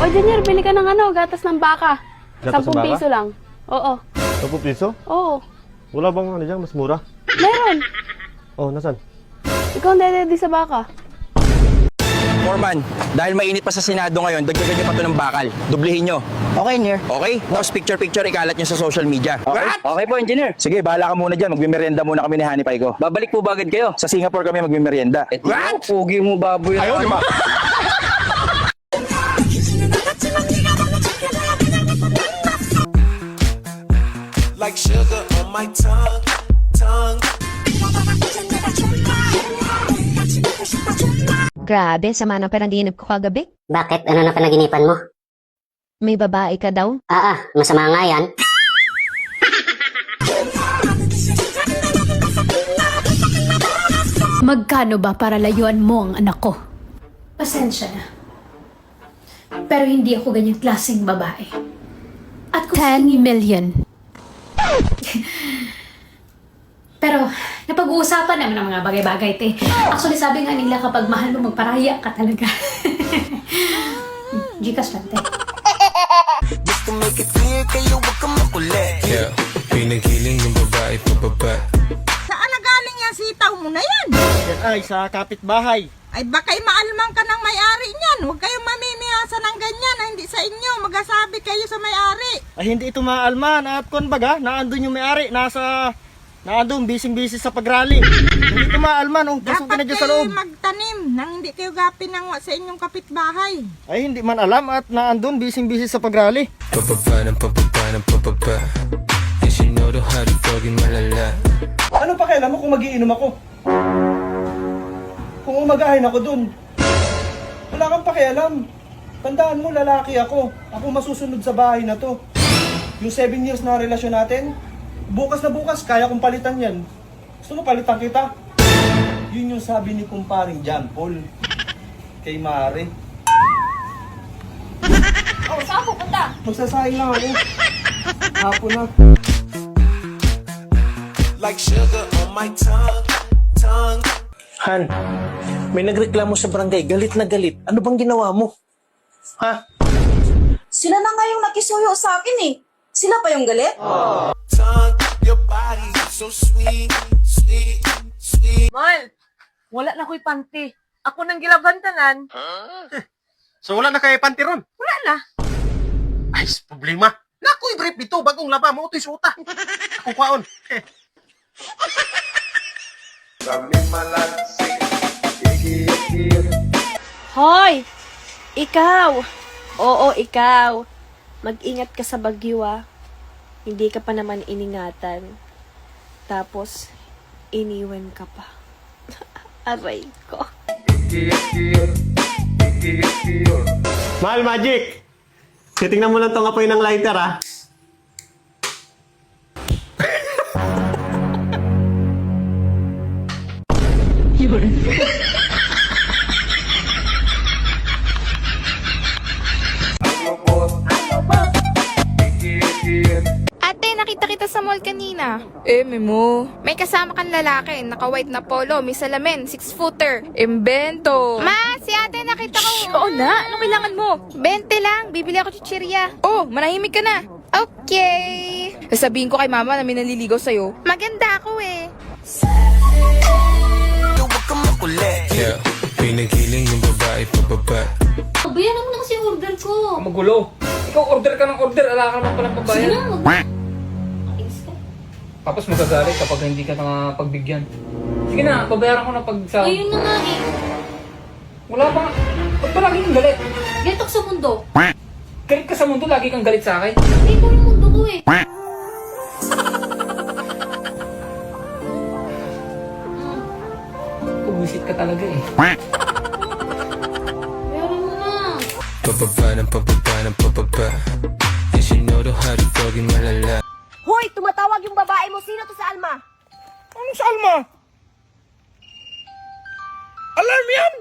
O, Junior, bili ka ng gatas ng baka. Gatas ng 10 baka? piso lang. Oo. 10 piso? Oo. Wala bang dyan, mas mura? Meron. Oh, nasan? Ikaw ang dede sa baka. Foreman, dahil mainit pa sa Senado ngayon, dagdagan niyo pa ito ng bakal. Dublihin nyo. Okay, Engineer. Okay? Tapos picture-picture, ikalat nyo sa social media. Okay po, Engineer. Sige, bahala ka muna dyan. Magmimerienda muna kami ni Hanipay ko. Babalik po ba agad kayo? Sa Singapore kami magmimerienda. What? Pugi mo, baboy. Ayaw, di ba? Like sugar on my tongue. Grabe, sama ng panaginip ko kagabi. Bakit? Ano na panaginipan mo? May babae ka daw? Masama nga yan. Magkano ba para layuan mo ang anak ko? Pasensya na. Pero hindi ako ganyang klaseng babae. At kung 10 million. Pero napag-uusapan naman ng mga bagay-bagay, te. Actually, sabi nga nila kapag mahal mo, magparaya ka talaga. Gcash lang, te. Just to make it clear, kayo wag kang makulit. Yeah, pinagiling yung babae pababa. Saan na galing yan sitaw mo na yan? Yan ay sa kapitbahay. Ay baka'y maalmang ka ng may-ari niyan. Huwag kayong mamimiyasa ng ganyan na hindi sa inyo. Magasabi kayo sa may-ari. Ay hindi ito maalman at kumbaga naandun yung may-ari naandun bising-bising sa pagrally. Hindi ito maalman pasok ka na dyan sa loob. Dapat kayo magtanim nang hindi kayo gapinangwa sa inyong kapitbahay. Ay hindi man alam at naandun bising-bising sa pagrally. Pababa ng pababa ng pababa. Yes, you know the how to dogin malala. Ano pa kailan mo kung magiinom ako? Kung umagahin ako dun. Wala kang pakialam. Tandaan mo, lalaki ako. Ako masusunod sa bahay na to. Yung 7 years na relasyon natin, bukas na bukas, kaya kong palitan yan. Gusto mo palitan kita? Yun yung sabi ni kumparing John Paul kay Mare. Saan pupunta? Magsasayang lang ako. Hapon na. Like sugar on my tongue. Han, may nagreklamo sa barangay. Galit na galit. Ano bang ginawa mo? Ha? Sila na nga yung nakisuyo sa akin eh. Sila pa yung galit? Tongue, your body so sweet. Mal, wala na ko'y panty. Ako nang gilabantanan. So wala na kayo panty ron? Wala na. Ay, problema. Nako'y brief dito. Bagong laba mo. Ito'y suta. Ako kwaon. Hoy! Ikaw! Oo, ikaw. Mag-ingat ka sa bagyo, Hindi ka pa naman iningatan. Tapos, iniwan ka pa. Aray ko. Mahal Magic! Titingnan mo lang tong apoy ng lighter, Ate, nakita kita sa mall kanina. Memo. May kasama kang lalaki, naka-white na polo, may salamin, 6-footer. Imbento. Ma, si ate nakita ko. Oo na, anong kailangan mo? 20 lang, bibili ako chichirya. Oh, manahimik ka na. Okay. Sasabihin ko kay mama na may naliligaw sa'yo. Maganda ako eh. Wag kang makulit. Yeah, pinagiling yung babae pababa. Bayan naman kasi yung order ko. Magulo. Ikaw order ka ng order, ala ka naman palang pabayan. Sige na, Tapos magagalit kapag hindi ka pagbigyan. Sige na, babayaran ko na pag sa... Ayun na nga eh. Wala pa nga. Ba't ba lagi kang galit? Galit ako sa mundo. Galit ka sa mundo, lagi kang galit sa akin. Hindi ko yung mundo ko eh. Pumisit ka talaga eh. Meron mo na. Pababa ng pababa ng pababa. Yes, you know the how to dogin malala. Hoy, tumatawag yung babae mo. Sino to sa Alma? Ano sa Alma? Alarm yan!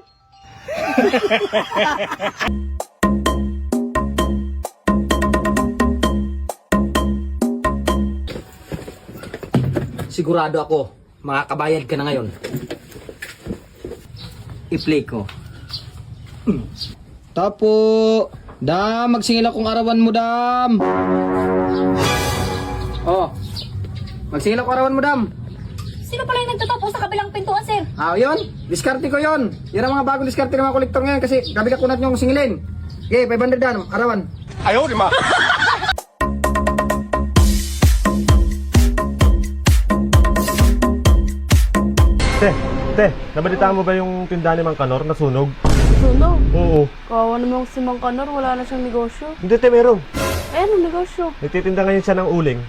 Sigurado ako, makakabayad ka na ngayon. I-play ko. Tapo! Dam, magsingil akong arawan mo, Dam. Oh, magsingil ako arawan mo, Dam. Sino pala yung nagtatapo sa kabilang pintuan, sir? Yun. Diskarte ko yun. Yan ang mga bagong diskarte ng mga kolektor ngayon kasi gabi ka kunat yung singilin. Okay, 500 Dam, arawan. Ayaw, di ma. Te, nabalitaan mo ba yung tindahan ni Mang Kanor na sunog? Sunog? Oo. Kawawa naman si Mang Kanor, wala na siyang negosyo. Hindi, te, meron. Eh, anong negosyo? Nagtitinda ngayon siya ng uling.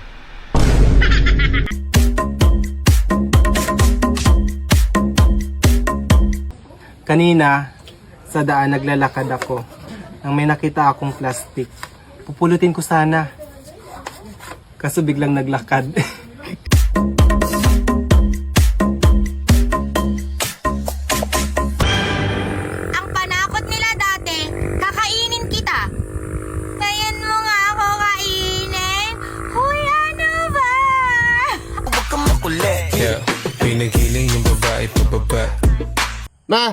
Kanina, sa daan naglalakad ako. Nang may nakita akong plastic. Pupulutin ko sana. Kaso biglang naglakad. Ang panakot nila dati, kakainin kita. Ngayon mo nga ako kainin. Huy, ano ba? Huwag kang makulit. Yeah, pinagiling yung babae pababa. Ma,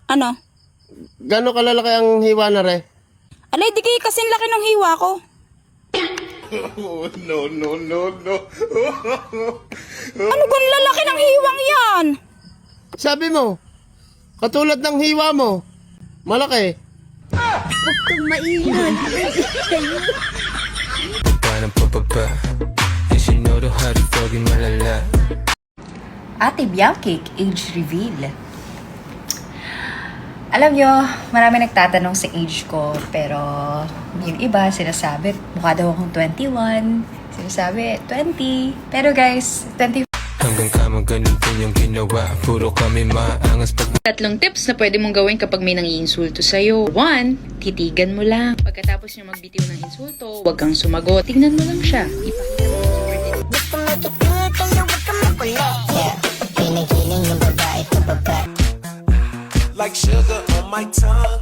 Ano? gano'ng kalalaki ang hiwa na re? Alay, di kayo kasing laki ng hiwa ko. Ano bang lalaki ng hiwang yan? Sabi mo, katulad ng hiwa mo, malaki. Baba ng pababa. And she know the how to doggy malala. Ate Bianca, age reveal. Alam nyo, marami nagtatanong sa age ko, pero yung iba sinasabi, mukha daw akong 21, sinasabi 20, pero guys, 20. Hanggang kama ganun din yung ginawa. Puro kami maangas pag Tatlong tips na pwede mong gawin kapag may nang-iinsulto sa'yo. 1, titigan mo lang. Pagkatapos niya magbitiw ng insulto, huwag kang sumagot. Tingnan mo lang siya. Gusto make it feel kayo huwag kang makulit. Yeah, pinigiling yung babae pababa. like sugar on my tongue.